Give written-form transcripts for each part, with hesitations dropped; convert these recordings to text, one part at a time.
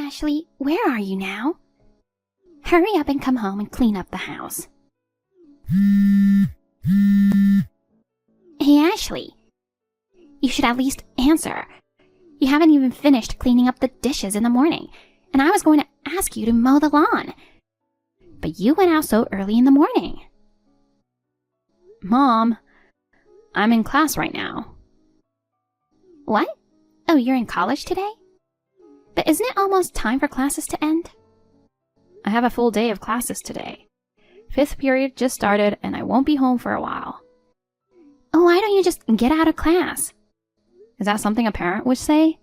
Ashley, where are you now? Hurry up and come home and clean up the house. Hey, Ashley. You should at least answer. You haven't even finished cleaning up the dishes in the morning, and I was going to ask you to mow the lawn. But you went out so early in the morning. Mom, I'm in class right now. What? Oh, you're in college today? But isn't it almost time for classes to end? I have a full day of classes today. 5th period just started and I won't be home for a while. Oh, why don't you just get out of class? Is that something a parent would say?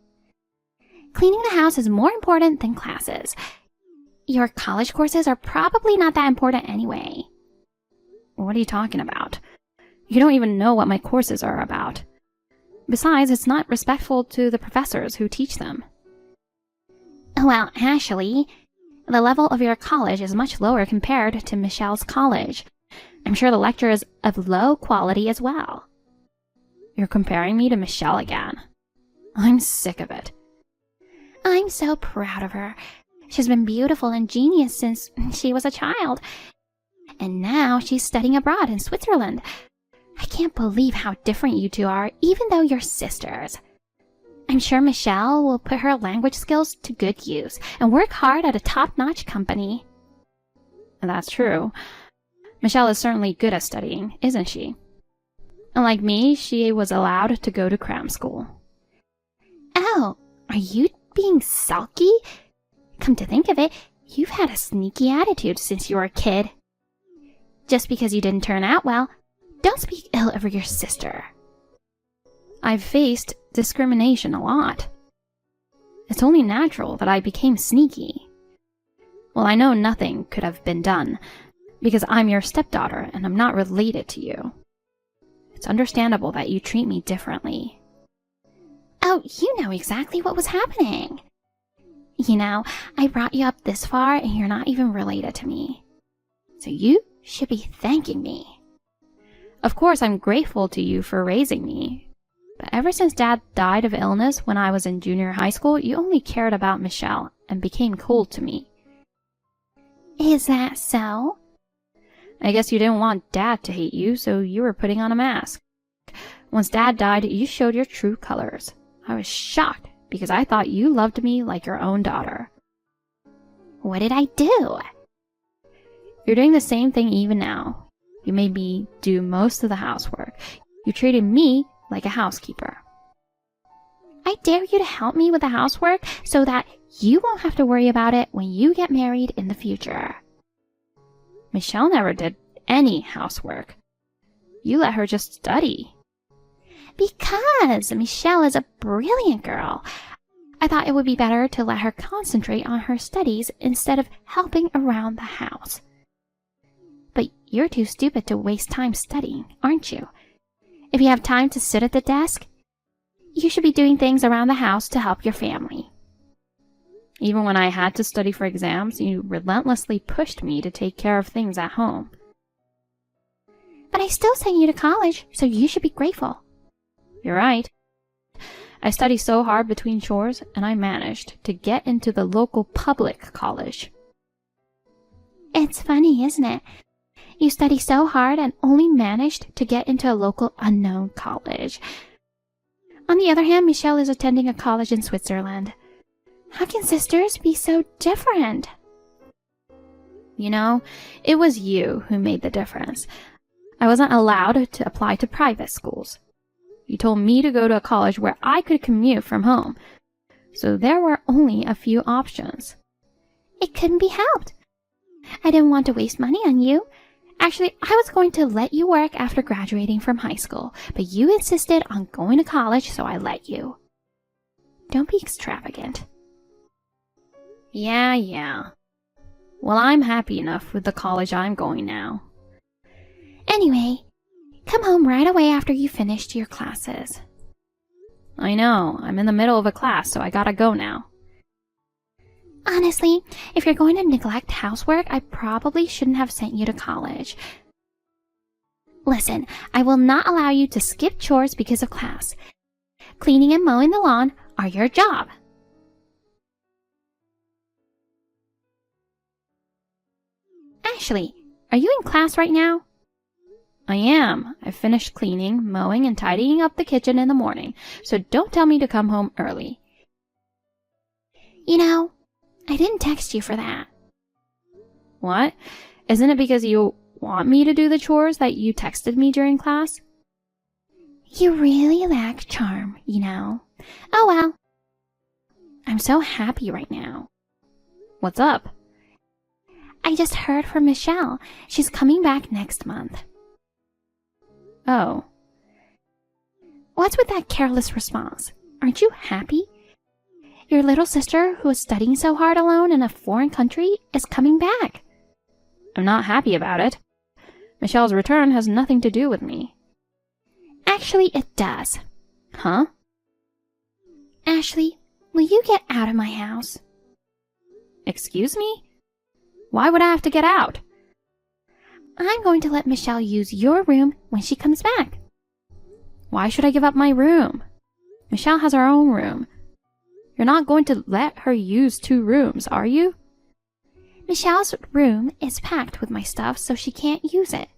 Cleaning the house is more important than classes. Your college courses are probably not that important anyway. What are you talking about? You don't even know what my courses are about. Besides, it's not respectful to the professors who teach them. Well, Ashley, the level of your college is much lower compared to Michelle's college. I'm sure the lecture is of low quality as well. You're comparing me to Michelle again. I'm sick of it. I'm so proud of her. She's been beautiful and genius since she was a child. And now she's studying abroad in Switzerland. I can't believe how different you two are, even though you're sisters. I'm sure Michelle will put her language skills to good use and work hard at a top-notch company. That's true. Michelle is certainly good at studying, isn't she? Unlike me, she was allowed to go to cram school. Oh, are you being sulky? Come to think of it, you've had a sneaky attitude since you were a kid. Just because you didn't turn out well, don't speak ill of your sister. I've faced discrimination a lot. It's only natural that I became sneaky. Well, I know nothing could have been done, because I'm your stepdaughter and I'm not related to you. It's understandable that you treat me differently. Oh, you know exactly what was happening. You know, I brought you up this far and you're not even related to me. So you should be thanking me. Of course, I'm grateful to you for raising me. But ever since Dad died of illness when I was in junior high school, you only cared about Michelle and became cold to me. Is that so? I guess you didn't want Dad to hate you, so you were putting on a mask. Once Dad died, you showed your true colors. I was shocked because I thought you loved me like your own daughter. What did I do? You're doing the same thing even now. You made me do most of the housework. You treated me like a housekeeper. I dare you to help me with the housework so that you won't have to worry about it when you get married in the future. Michelle never did any housework. You let her just study. Because Michelle is a brilliant girl. I thought it would be better to let her concentrate on her studies instead of helping around the house. But you're too stupid to waste time studying, aren't you? If you have time to sit at the desk, you should be doing things around the house to help your family. Even when I had to study for exams, you relentlessly pushed me to take care of things at home. But I still sent you to college, so you should be grateful. You're right. I studied so hard between chores, and I managed to get into the local public college. It's funny, isn't it? You study so hard and only managed to get into a local unknown college. On the other hand, Michelle is attending a college in Switzerland. How can sisters be so different? You know, it was you who made the difference. I wasn't allowed to apply to private schools. You told me to go to a college where I could commute from home. So there were only a few options. It couldn't be helped. I didn't want to waste money on you. Actually, I was going to let you work after graduating from high school, but you insisted on going to college, so I let you. Don't be extravagant. Yeah. Well, I'm happy enough with the college I'm going now. Anyway, come home right away after you finished your classes. I know, I'm in the middle of a class, so I gotta go now. Honestly, if you're going to neglect housework, I probably shouldn't have sent you to college. Listen, I will not allow you to skip chores because of class. Cleaning and mowing the lawn are your job. Ashley, are you in class right now? I am. I finished cleaning, mowing, and tidying up the kitchen in the morning, so don't tell me to come home early. You know, I didn't text you for that. What? Isn't it because you want me to do the chores that you texted me during class? You really lack charm, you know. Oh well. I'm so happy right now. What's up? I just heard from Michelle. She's coming back next month. Oh. What's with that careless response? Aren't you happy? Your little sister, who is studying so hard alone in a foreign country, is coming back. I'm not happy about it. Michelle's return has nothing to do with me. Actually, it does. Huh? Ashley, will you get out of my house? Excuse me? Why would I have to get out? I'm going to let Michelle use your room when she comes back. Why should I give up my room? Michelle has her own room. You're not going to let her use 2 rooms, are you? Michelle's room is packed with my stuff, so she can't use it.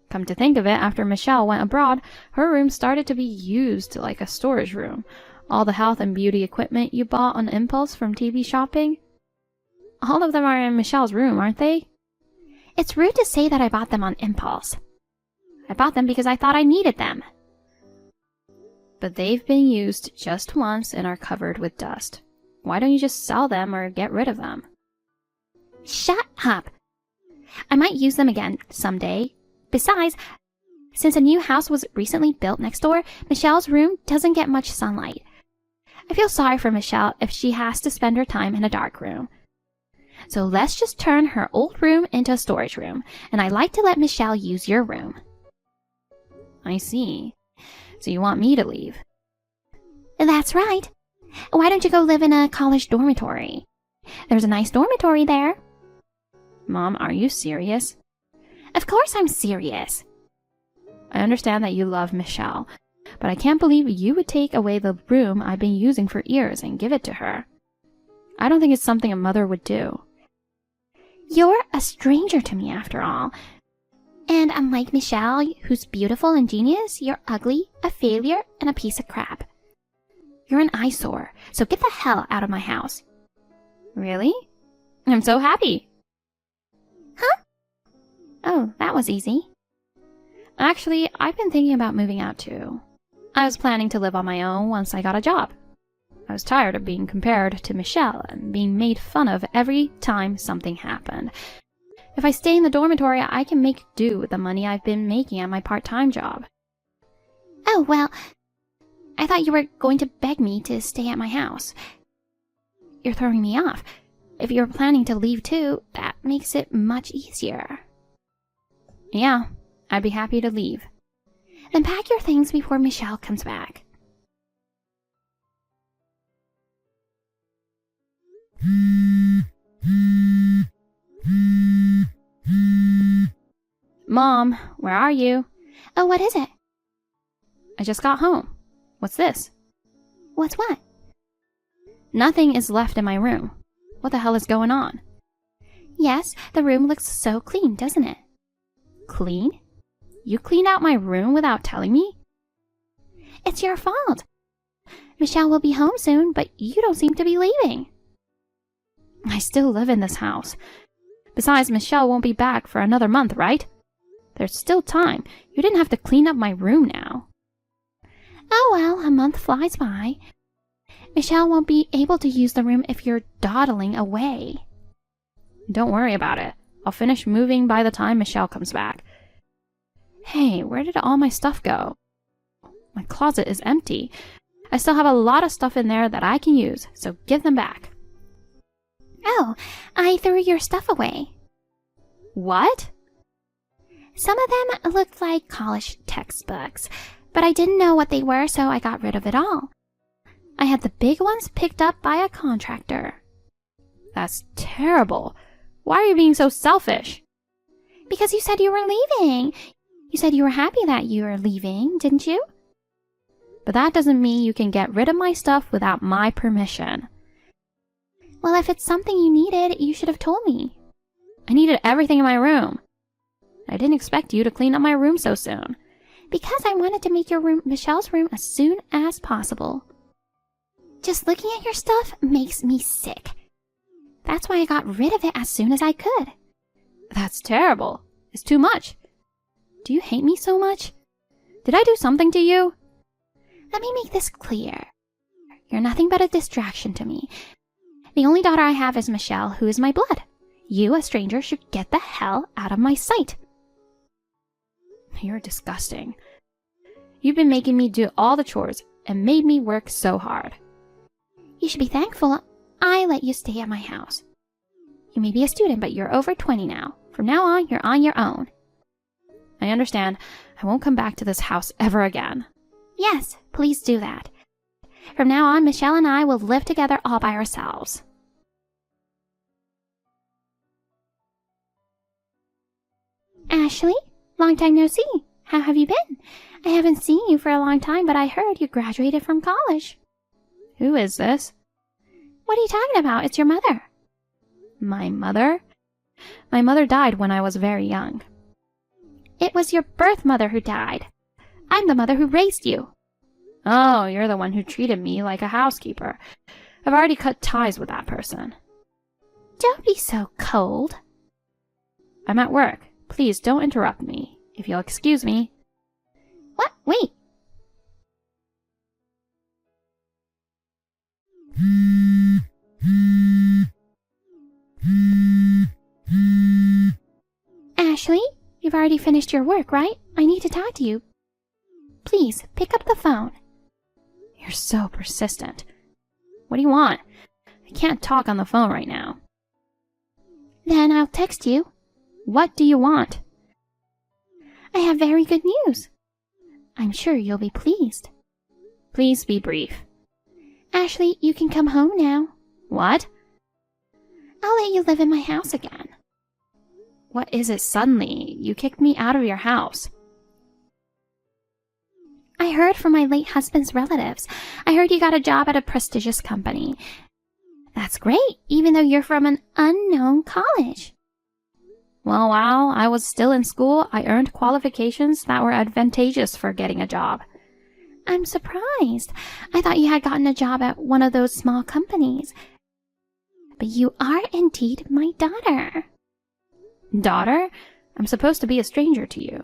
Come to think of it, after Michelle went abroad, her room started to be used like a storage room. All the health and beauty equipment you bought on impulse from TV shopping, all of them are in Michelle's room, aren't they? It's rude to say that I bought them on impulse. I bought them because I thought I needed them. But they've been used just once and are covered with dust. Why don't you just sell them or get rid of them? Shut up! I might use them again someday. Besides, since a new house was recently built next door, Michelle's room doesn't get much sunlight. I feel sorry for Michelle if she has to spend her time in a dark room. So let's just turn her old room into a storage room, and I like to let Michelle use your room. I see. So you want me to leave? That's right. Why don't you go live in a college dormitory? There's a nice dormitory there. Mom, are you serious? Of course I'm serious. I understand that you love Michelle, but I can't believe you would take away the room I've been using for years and give it to her. I don't think it's something a mother would do. You're a stranger to me after all. And unlike Michelle, who's beautiful and genius, you're ugly, a failure, and a piece of crap. You're an eyesore, so get the hell out of my house. Really? I'm so happy. Huh? Oh, that was easy. Actually, I've been thinking about moving out too. I was planning to live on my own once I got a job. I was tired of being compared to Michelle and being made fun of every time something happened. If I stay in the dormitory, I can make do with the money I've been making at my part-time job. Oh, well, I thought you were going to beg me to stay at my house. You're throwing me off. If you're planning to leave too, that makes it much easier. Yeah, I'd be happy to leave. Then pack your things before Michelle comes back. Mom, where are you? Oh, what is it? I just got home. What's this? What's what? Nothing is left in my room. What the hell is going on? Yes, the room looks so clean, doesn't it? Clean? You cleaned out my room without telling me? It's your fault. Michelle will be home soon, but you don't seem to be leaving. I still live in this house. Besides, Michelle won't be back for another month, right? There's still time. You didn't have to clean up my room now. Oh well, a month flies by. Michelle won't be able to use the room if you're dawdling away. Don't worry about it. I'll finish moving by the time Michelle comes back. Hey, where did all my stuff go? My closet is empty. I still have a lot of stuff in there that I can use, so give them back. Oh, I threw your stuff away. What? Some of them looked like college textbooks, but I didn't know what they were, so I got rid of it all. I had the big ones picked up by a contractor. That's terrible. Why are you being so selfish? Because you said you were leaving. You said you were happy that you were leaving, didn't you? But that doesn't mean you can get rid of my stuff without my permission. Well, if it's something you needed, you should have told me. I needed everything in my room. I didn't expect you to clean up my room so soon. Because I wanted to make your room Michelle's room as soon as possible. Just looking at your stuff makes me sick. That's why I got rid of it as soon as I could. That's terrible. It's too much. Do you hate me so much? Did I do something to you? Let me make this clear. You're nothing but a distraction to me. The only daughter I have is Michelle, who is my blood. You, a stranger, should get the hell out of my sight. You're disgusting. You've been making me do all the chores and made me work so hard. You should be thankful I let you stay at my house. You may be a student, but you're over 20 now. From now on, you're on your own. I understand. I won't come back to this house ever again. Yes, please do that. From now on, Michelle and I will live together all by ourselves. Ashley, long time no see. How have you been? I haven't seen you for a long time, but I heard you graduated from college. Who is this? What are you talking about? It's your mother. My mother? My mother died when I was very young. It was your birth mother who died. I'm the mother who raised you. Oh, you're the one who treated me like a housekeeper. I've already cut ties with that person. Don't be so cold. I'm at work. Please don't interrupt me, if you'll excuse me. What? Wait. Ashley, you've already finished your work, right? I need to talk to you. Please, pick up the phone. You're so persistent. What do you want? I can't talk on the phone right now. Then I'll text you. What do you want? I have very good news. I'm sure you'll be pleased. Please be brief. Ashley, you can come home now. What? I'll let you live in my house again. What is it suddenly? You kicked me out of your house. I heard from my late husband's relatives. I heard you got a job at a prestigious company. That's great, even though you're from an unknown college. Well, while I was still in school, I earned qualifications that were advantageous for getting a job. I'm surprised. I thought you had gotten a job at one of those small companies. But you are indeed my daughter. Daughter? I'm supposed to be a stranger to you.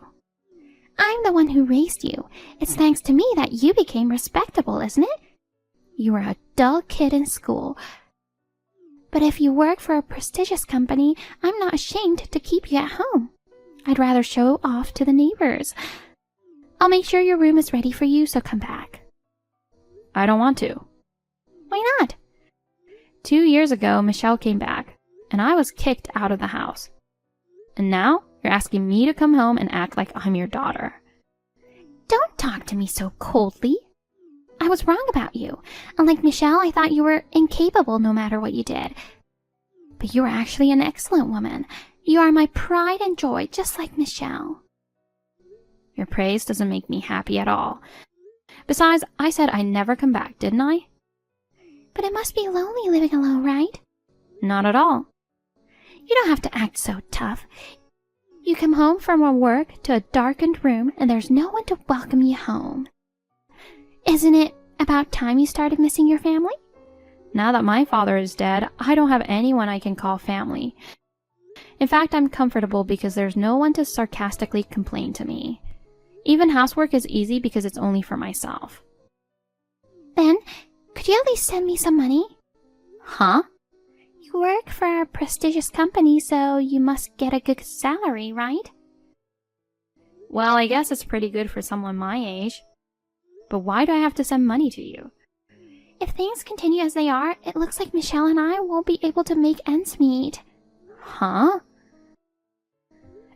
I'm the one who raised you. It's thanks to me that you became respectable, isn't it? You were a dull kid in school. But if you work for a prestigious company, I'm not ashamed to keep you at home. I'd rather show off to the neighbors. I'll make sure your room is ready for you, so come back. I don't want to. Why not? 2 years ago, Michelle came back, and I was kicked out of the house. And now, you're asking me to come home and act like I'm your daughter. Don't talk to me so coldly. I was wrong about you. Unlike Michelle, I thought you were incapable no matter what you did. But you are actually an excellent woman. You are my pride and joy, just like Michelle. Your praise doesn't make me happy at all. Besides, I said I'd never come back, didn't I? But it must be lonely living alone, right? Not at all. You don't have to act so tough. You come home from work to a darkened room and there's no one to welcome you home. Isn't it about time you started missing your family? Now that my father is dead, I don't have anyone I can call family. In fact, I'm comfortable because there's no one to sarcastically complain to me. Even housework is easy because it's only for myself. Then, could you at least send me some money? Huh? You work for a prestigious company, so you must get a good salary, right? Well, I guess it's pretty good for someone my age. But why do I have to send money to you? If things continue as they are, it looks like Michelle and I won't be able to make ends meet. Huh?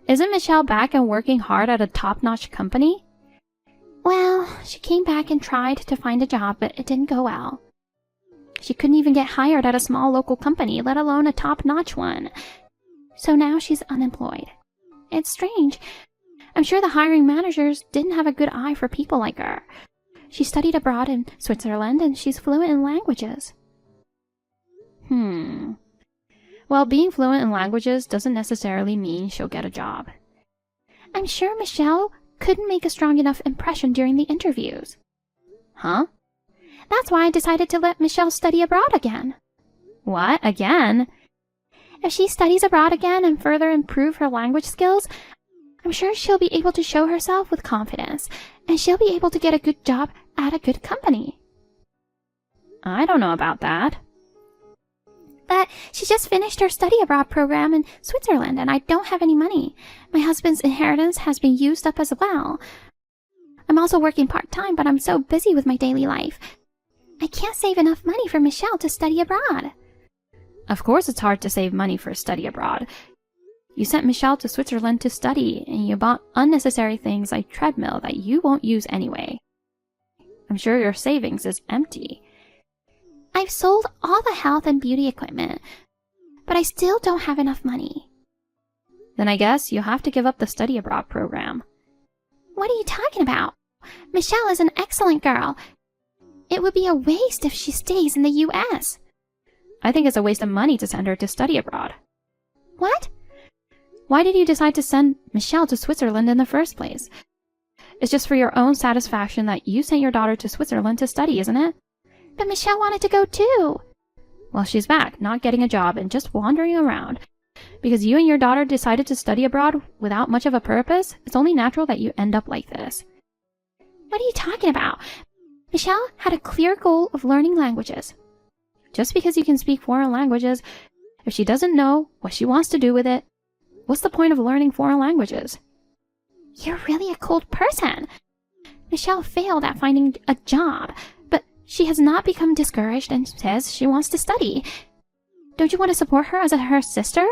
Isn't Michelle back and working hard at a top-notch company? Well, she came back and tried to find a job, but it didn't go well. She couldn't even get hired at a small local company, let alone a top-notch one. So now she's unemployed. It's strange. I'm sure the hiring managers didn't have a good eye for people like her. She studied abroad in Switzerland and she's fluent in languages. Well, being fluent in languages doesn't necessarily mean she'll get a job. I'm sure Michelle couldn't make a strong enough impression during the interviews. Huh? That's why I decided to let Michelle study abroad again. What? Again? If she studies abroad again and further improve her language skills, I'm sure she'll be able to show herself with confidence, and she'll be able to get a good job at a good company. I don't know about that. But she just finished her study abroad program in Switzerland, and I don't have any money. My husband's inheritance has been used up as well. I'm also working part-time, but I'm so busy with my daily life. I can't save enough money for Michelle to study abroad. Of course it's hard to save money for study abroad. You sent Michelle to Switzerland to study, and you bought unnecessary things like treadmill that you won't use anyway. I'm sure your savings is empty. I've sold all the health and beauty equipment, but I still don't have enough money. Then I guess you'll have to give up the study abroad program. What are you talking about? Michelle is an excellent girl. It would be a waste if she stays in the U.S. I think it's a waste of money to send her to study abroad. What? Why did you decide to send Michelle to Switzerland in the first place? It's just for your own satisfaction that you sent your daughter to Switzerland to study, isn't it? But Michelle wanted to go too. Well, she's back, not getting a job and just wandering around. Because you and your daughter decided to study abroad without much of a purpose, it's only natural that you end up like this. What are you talking about? Michelle had a clear goal of learning languages. Just because you can speak foreign languages, if she doesn't know what she wants to do with it, what's the point of learning foreign languages? You're really a cold person. Michelle failed at finding a job, but she has not become discouraged and says she wants to study. Don't you want to support her as her sister?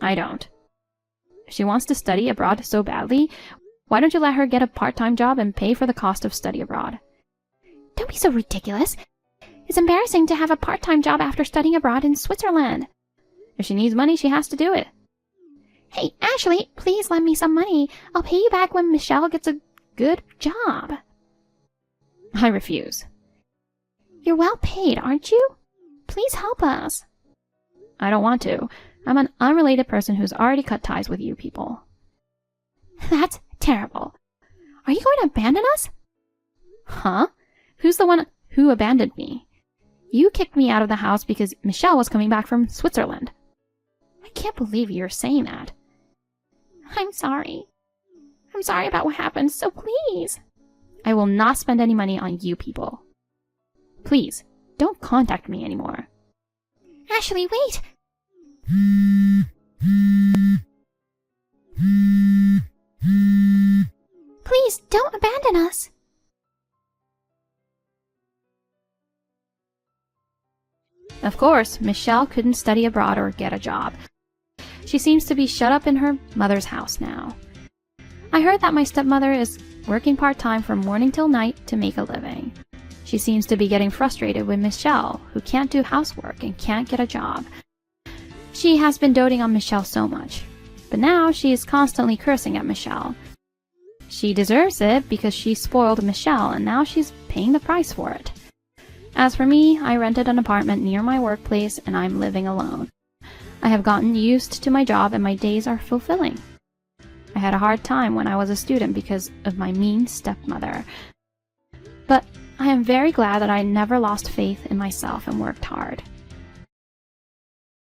I don't. If she wants to study abroad so badly, why don't you let her get a part-time job and pay for the cost of study abroad? Don't be so ridiculous. It's embarrassing to have a part-time job after studying abroad in Switzerland. If she needs money, she has to do it. Hey, Ashley, please lend me some money. I'll pay you back when Michelle gets a good job. I refuse. You're well paid, aren't you? Please help us. I don't want to. I'm an unrelated person who's already cut ties with you people. That's terrible. Are you going to abandon us? Huh? Who's the one who abandoned me? You kicked me out of the house because Michelle was coming back from Switzerland. I can't believe you're saying that. I'm sorry. I'm sorry about what happened, so please. I will not spend any money on you people. Please, don't contact me anymore. Ashley, wait! Please, don't abandon us! Of course, Michelle couldn't study abroad or get a job. She seems to be shut up in her mother's house now. I heard that my stepmother is working part-time from morning till night to make a living. She seems to be getting frustrated with Michelle, who can't do housework and can't get a job. She has been doting on Michelle so much, but now she is constantly cursing at Michelle. She deserves it because she spoiled Michelle and now she's paying the price for it. As for me, I rented an apartment near my workplace and I'm living alone. I have gotten used to my job and my days are fulfilling. I had a hard time when I was a student because of my mean stepmother. But I am very glad that I never lost faith in myself and worked hard.